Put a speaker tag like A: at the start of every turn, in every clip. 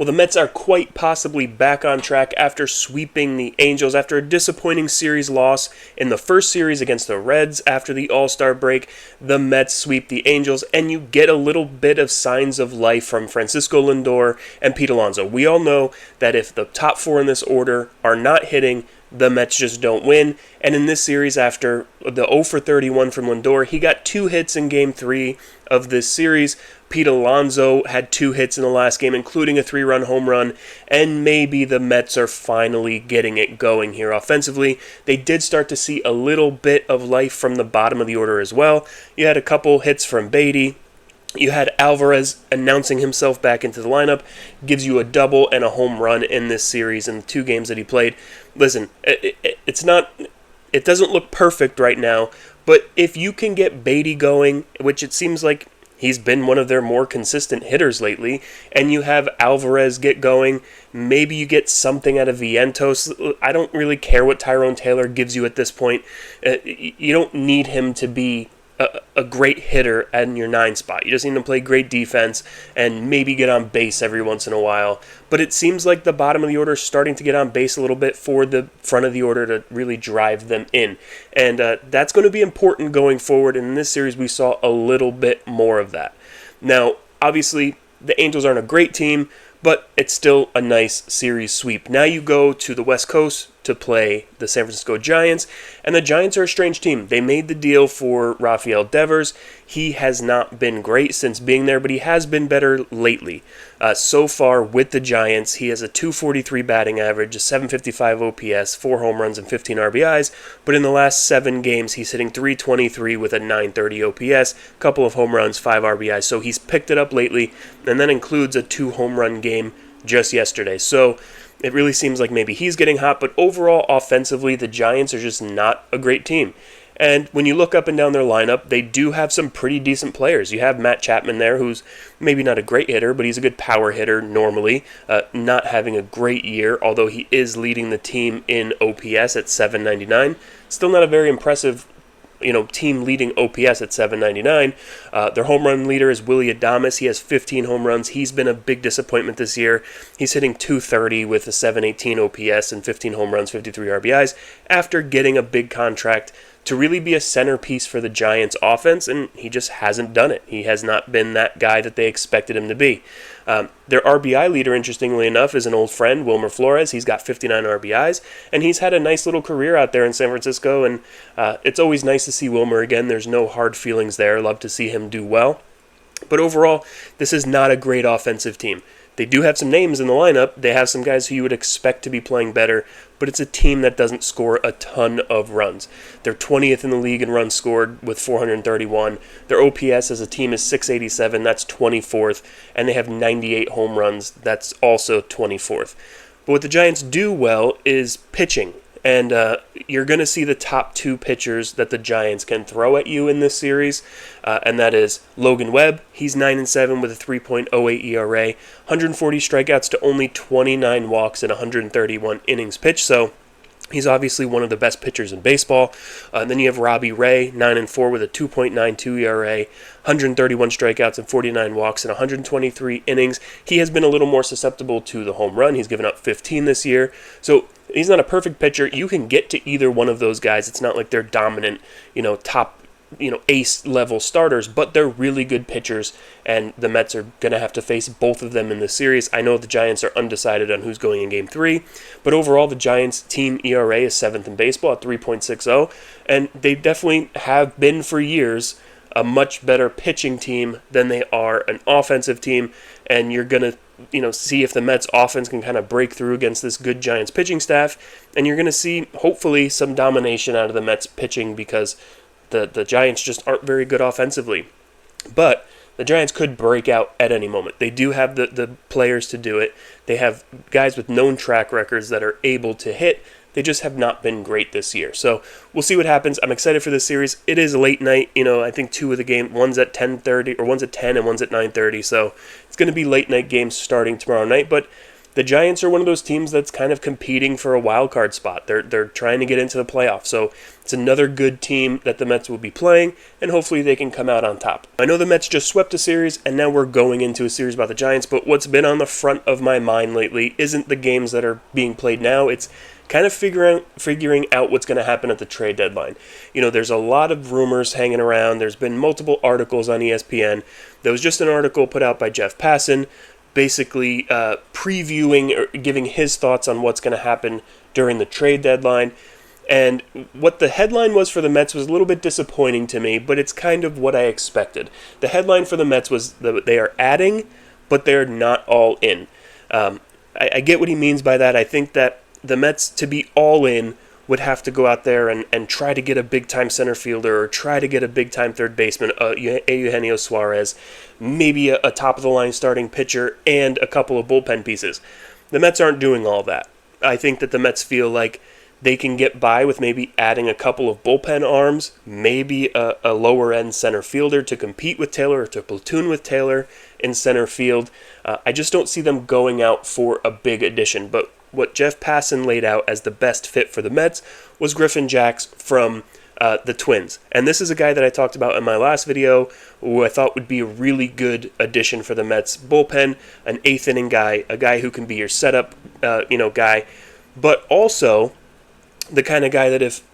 A: Well, the Mets are quite possibly back on track after sweeping the Angels after a disappointing series loss in the first series against the Reds after the All-Star break. The Mets sweep the Angels, and you get a little bit of signs of life from Francisco Lindor and Pete Alonso. We all know that if the top four in this order are not hitting, the Mets just don't win. And in this series, after the 0 for 31 from Lindor, he got 2 hits in Game 3 of this series. Pete Alonso had 2 hits in the last game, including a 3-run home run, and maybe the Mets are finally getting it going here offensively. They did start to see a little bit of life from the bottom of the order as well. You had a couple hits from Beatty. You had Alvarez announcing himself back into the lineup, gives you a double and a home run in this series in the 2 games that he played. Listen, it doesn't look perfect right now, but if you can get Beatty going, which it seems like he's been one of their more consistent hitters lately, and you have Alvarez get going, maybe you get something out of Vientos. I don't really care what Tyrone Taylor gives you at this point. You don't need him to be a great hitter in your 9 spot. You just need to play great defense and maybe get on base every once in a while. But it seems like the bottom of the order is starting to get on base a little bit for the front of the order to really drive them in. And that's going to be important going forward. And in this series, we saw a little bit more of that. Now, obviously, the Angels aren't a great team, but it's still a nice series sweep. Now you go to the West Coast to play the San Francisco Giants, and the Giants are a strange team. They made the deal for Rafael Devers. He has not been great since being there, but he has been better lately. So far with the Giants, he has a 243 batting average, a 755 OPS, 4 home runs, and 15 RBIs, but in the last 7 games, he's hitting 323 with a 930 OPS, a couple of home runs, 5 RBIs, so he's picked it up lately, and that includes a 2 home run game just yesterday. So it really seems like maybe he's getting hot, but overall, offensively, the Giants are just not a great team. And when you look up and down their lineup, they do have some pretty decent players. You have Matt Chapman there, who's maybe not a great hitter, but he's a good power hitter normally, not having a great year, although he is leading the team in OPS at 799. Still not a very impressive team leading OPS at 799. Their home run leader is Willy Adames. He has 15 home runs. He's been a big disappointment this year. He's hitting 230 with a 718 OPS and 15 home runs, 53 RBIs, after getting a big contract to really be a centerpiece for the Giants offense, and he just hasn't done it. He has not been that guy that they expected him to be. Their RBI leader, interestingly enough, is an old friend, Wilmer Flores. He's got 59 RBIs, and he's had a nice little career out there in San Francisco, and it's always nice to see Wilmer again. There's no hard feelings there. Love to see him do well. But overall, this is not a great offensive team. They do have some names in the lineup. They have some guys who you would expect to be playing better, but it's a team that doesn't score a ton of runs. They're 20th in the league in runs scored with 431. Their OPS as a team is 687. That's 24th. And they have 98 home runs. That's also 24th. But what the Giants do well is pitching. And you're going to see the top 2 pitchers that the Giants can throw at you in this series, and that is Logan Webb. He's 9-7 with a 3.08 ERA, 140 strikeouts to only 29 walks and 131 innings pitched. So he's obviously one of the best pitchers in baseball. And then you have Robbie Ray, 9-4 with a 2.92 ERA, 131 strikeouts and 49 walks and 123 innings. He has been a little more susceptible to the home run. He's given up 15 this year. So he's not a perfect pitcher. You can get to either one of those guys. It's not like they're dominant, top, ace level starters, but they're really good pitchers, and the Mets are going to have to face both of them in this series. I know the Giants are undecided on who's going in Game 3, but overall the Giants team ERA is 7th in baseball at 3.60, and they definitely have been for years a much better pitching team than they are an offensive team, and you're going to see if the Mets offense can kind of break through against this good Giants pitching staff, and you're going to see hopefully some domination out of the Mets pitching because the Giants just aren't very good offensively. But the Giants could break out at any moment. They do have the players to do it. They have guys with known track records that are able to hit. They just have not been great this year. So we'll see what happens. I'm excited for this series. It is a late night. I think 2 of the game, one's at 10:30 or one's at 10 and one's at 9:30. So it's going to be late night games starting tomorrow night. But the Giants are one of those teams that's kind of competing for a wild card spot. They're trying to get into the playoffs. So it's another good team that the Mets will be playing, and hopefully they can come out on top. I know the Mets just swept a series, and now we're going into a series about the Giants, but what's been on the front of my mind lately isn't the games that are being played now. It's kind of figuring out what's going to happen at the trade deadline. There's a lot of rumors hanging around. There's been multiple articles on ESPN. There was just an article put out by Jeff Passan, basically previewing or giving his thoughts on what's going to happen during the trade deadline. And what the headline was for the Mets was a little bit disappointing to me, but it's kind of what I expected. The headline for the Mets was that they are adding, but they're not all in. I get what he means by that. I think that the Mets, to be all in, would have to go out there and try to get a big-time center fielder or try to get a big-time third baseman, Eugenio Suarez, maybe a top-of-the-line starting pitcher, and a couple of bullpen pieces. The Mets aren't doing all that. I think that the Mets feel like they can get by with maybe adding a couple of bullpen arms, maybe a lower-end center fielder to compete with Taylor or to platoon with Taylor in center field. I just don't see them going out for a big addition, but what Jeff Passan laid out as the best fit for the Mets was Griffin Jax from the Twins. And this is a guy that I talked about in my last video who I thought would be a really good addition for the Mets bullpen, an eighth inning guy, a guy who can be your setup guy, but also the kind of guy that if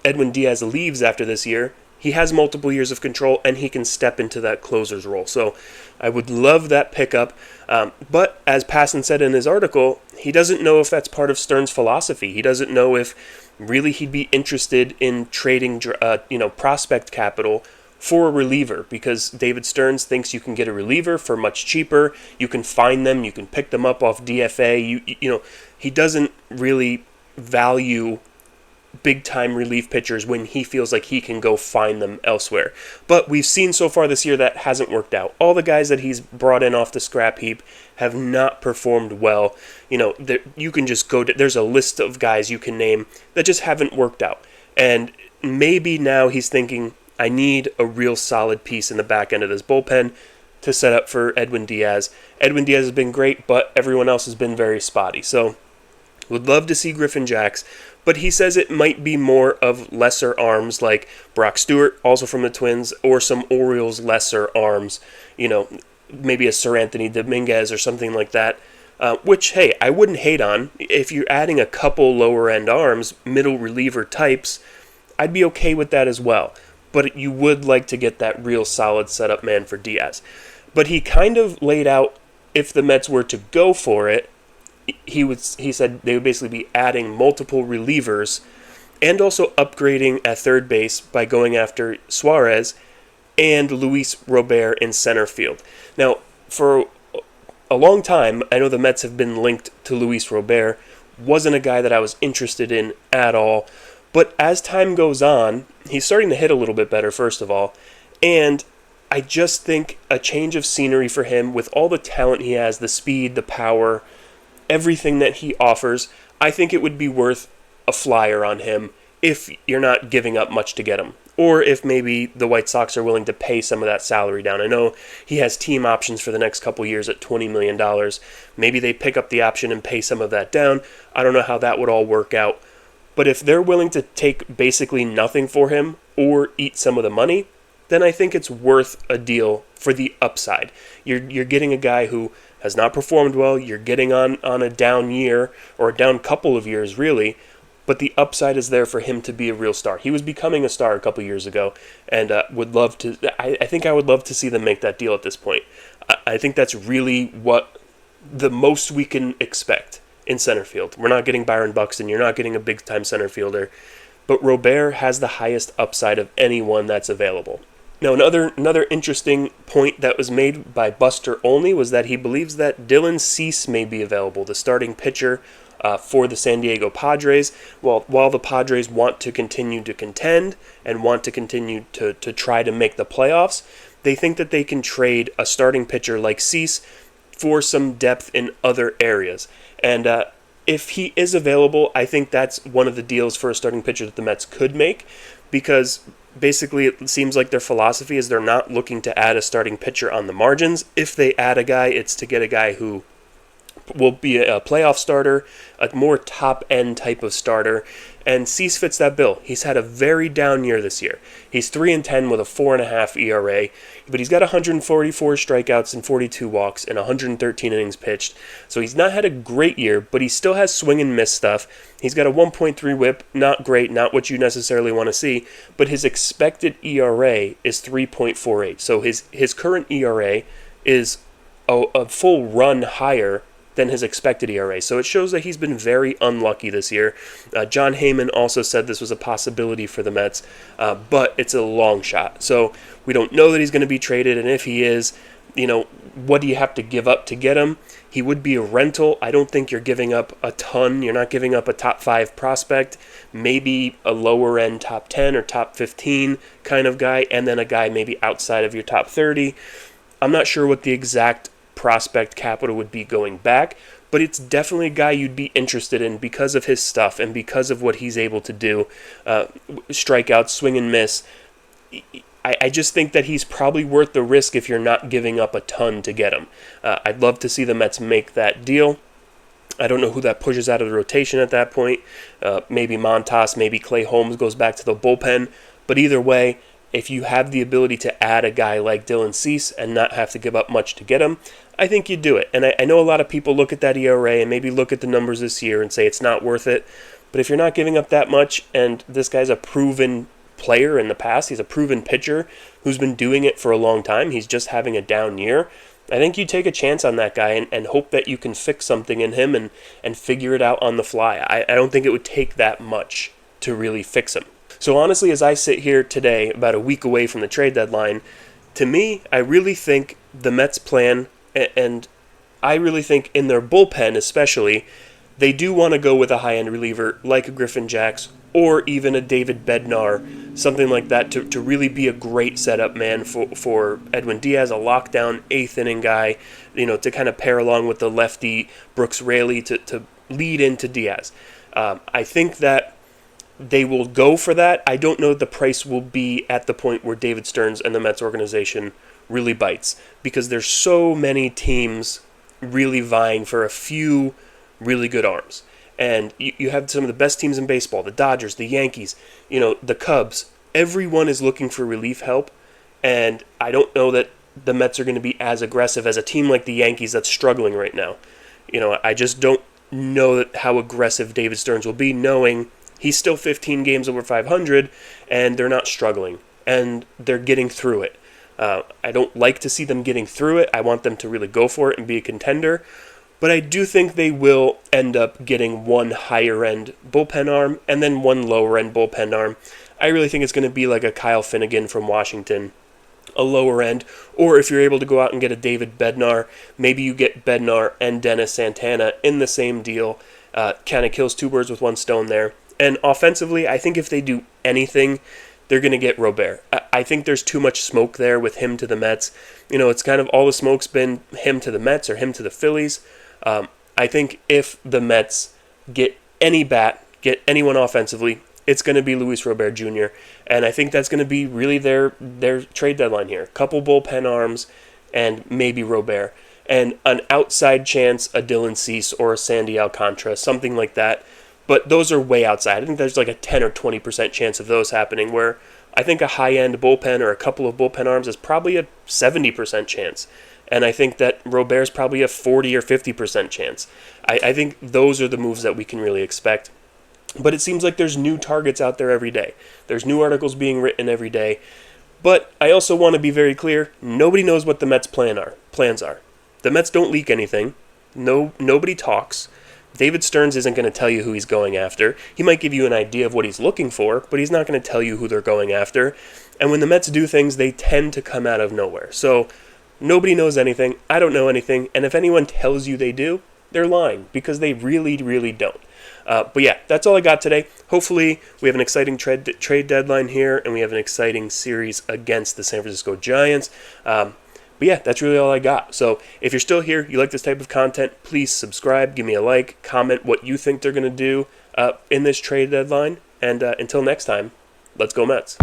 A: Edwin Diaz leaves after this year, he has multiple years of control and he can step into that closer's role. So I would love that pickup. But as Passan said in his article, he doesn't know if that's part of Stearns' philosophy. He doesn't know if really he'd be interested in trading prospect capital for a reliever, because David Stearns thinks you can get a reliever for much cheaper. You can find them. You can pick them up off DFA. He doesn't really value big-time relief pitchers when he feels like he can go find them elsewhere. But we've seen so far this year that hasn't worked out. All the guys that he's brought in off the scrap heap have not performed well. You can just go to, there's a list of guys you can name that just haven't worked out. And maybe now he's thinking, I need a real solid piece in the back end of this bullpen to set up for Edwin Diaz. Edwin Diaz has been great, but everyone else has been very spotty. So would love to see Griffin Jax, but he says it might be more of lesser arms like Brock Stewart, also from the Twins, or some Orioles lesser arms, maybe a Sir Anthony Dominguez or something like that, which, hey, I wouldn't hate on. If you're adding a couple lower-end arms, middle reliever types, I'd be okay with that as well. But you would like to get that real solid setup man for Diaz. But he kind of laid out, if the Mets were to go for it, he said they would basically be adding multiple relievers and also upgrading at third base by going after Suarez and Luis Robert in center field. Now, for a long time, I know the Mets have been linked to Luis Robert. Wasn't a guy that I was interested in at all. But as time goes on, he's starting to hit a little bit better, first of all. And I just think a change of scenery for him, with all the talent he has, the speed, the power, everything that he offers, I think it would be worth a flyer on him if you're not giving up much to get him. Or if maybe the White Sox are willing to pay some of that salary down. I know he has team options for the next couple years at $20 million. Maybe they pick up the option and pay some of that down. I don't know how that would all work out. But if they're willing to take basically nothing for him or eat some of the money, then I think it's worth a deal for the upside. You're getting a guy who has not performed well. You're getting on a down year, or a down couple of years, really. But the upside is there for him to be a real star. He was becoming a star a couple years ago, and would love to. I think I would love to see them make that deal at this point. I think that's really what the most we can expect in center field. We're not getting Byron Buxton. You're not getting a big-time center fielder. But Robert has the highest upside of anyone that's available. Now, another interesting point that was made by Buster Olney was that he believes that Dylan Cease may be available, the starting pitcher for the San Diego Padres. While the Padres want to continue to contend and want to continue to try to make the playoffs, they think that they can trade a starting pitcher like Cease for some depth in other areas. And if he is available, I think that's one of the deals for a starting pitcher that the Mets could make, because basically it seems like their philosophy is they're not looking to add a starting pitcher on the margins. If they add a guy, it's to get a guy who will be a playoff starter, a more top-end type of starter, and Cease fits that bill. He's had a very down year this year. He's 3-10 with a 4.5 ERA, but he's got 144 strikeouts and 42 walks and 113 innings pitched. So he's not had a great year, but he still has swing and miss stuff. He's got a 1.3 whip, not great, not what you necessarily want to see, but his expected ERA is 3.48. So his current ERA is a full run higher than his expected ERA. So it shows that he's been very unlucky this year. John Heyman also said this was a possibility for the Mets, but it's a long shot. So we don't know that he's going to be traded, and if he is, what do you have to give up to get him? He would be a rental. I don't think you're giving up a ton. You're not giving up a top 5 prospect, maybe a lower end top 10 or top 15 kind of guy, and then a guy maybe outside of your top 30. I'm not sure what the exact prospect capital would be going back, but it's definitely a guy you'd be interested in because of his stuff and because of what he's able to do. Strikeouts, swing and miss. I just think that he's probably worth the risk if you're not giving up a ton to get him. I'd love to see the Mets make that deal. I don't know who that pushes out of the rotation at that point. Maybe Montas, maybe Clay Holmes goes back to the bullpen. But either way, if you have the ability to add a guy like Dylan Cease and not have to give up much to get him, I think you do it. And I know a lot of people look at that ERA and maybe look at the numbers this year and say it's not worth it. But if you're not giving up that much, and this guy's a proven player in the past, he's a proven pitcher who's been doing it for a long time, he's just having a down year, I think you take a chance on that guy and hope that you can fix something in him and figure it out on the fly. I don't think it would take that much to really fix him. So honestly, as I sit here today, about a week away from the trade deadline, to me, I really think the Mets' plan, and I really think in their bullpen especially, they do want to go with a high-end reliever like a Griffin Jax or even a David Bednar, something like that, to really be a great setup man for Edwin Diaz, a lockdown 8th-inning guy, to kind of pair along with the lefty Brooks Raley to lead into Diaz. I think that they will go for that. I don't know if the price will be at the point where David Stearns and the Mets organization really bites, because there's so many teams really vying for a few really good arms. And you have some of the best teams in baseball, the Dodgers, the Yankees, the Cubs. Everyone is looking for relief help, and I don't know that the Mets are going to be as aggressive as a team like the Yankees that's struggling right now. I just don't know how aggressive David Stearns will be, knowing he's still 15 games over 500, and they're not struggling, and they're getting through it. I don't like to see them getting through it. I want them to really go for it and be a contender. But I do think they will end up getting one higher-end bullpen arm and then one lower-end bullpen arm. I really think it's going to be like a Kyle Finnegan from Washington, a lower end. Or if you're able to go out and get a David Bednar, maybe you get Bednar and Dennis Santana in the same deal. Kind of kills two birds with one stone there. And offensively, I think if they do anything, they're going to get Robert. I think there's too much smoke there with him to the Mets. It's kind of all the smoke's been him to the Mets or him to the Phillies. I think if the Mets get any bat, get anyone offensively, it's going to be Luis Robert Jr. And I think that's going to be really their trade deadline here. Couple bullpen arms and maybe Robert. And an outside chance, a Dylan Cease or a Sandy Alcantara, something like that. But those are way outside. I think there's like a 10 or 20% chance of those happening, where I think a high-end bullpen or a couple of bullpen arms is probably a 70% chance. And I think that Robert's probably a 40 or 50% chance. I think those are the moves that we can really expect. But it seems like there's new targets out there every day. There's new articles being written every day. But I also want to be very clear, nobody knows what the Mets' plans are. The Mets don't leak anything. Nobody talks. David Stearns isn't going to tell you who he's going after. He might give you an idea of what he's looking for, but he's not going to tell you who they're going after. And when the Mets do things, they tend to come out of nowhere. So nobody knows anything. I don't know anything. And if anyone tells you they do, they're lying, because they really, really don't. But yeah, that's all I got today. Hopefully we have an exciting trade deadline here, and we have an exciting series against the San Francisco Giants. But yeah, that's really all I got. So if you're still here, you like this type of content, please subscribe, give me a like, comment what you think they're going to do in this trade deadline. And until next time, let's go Mets.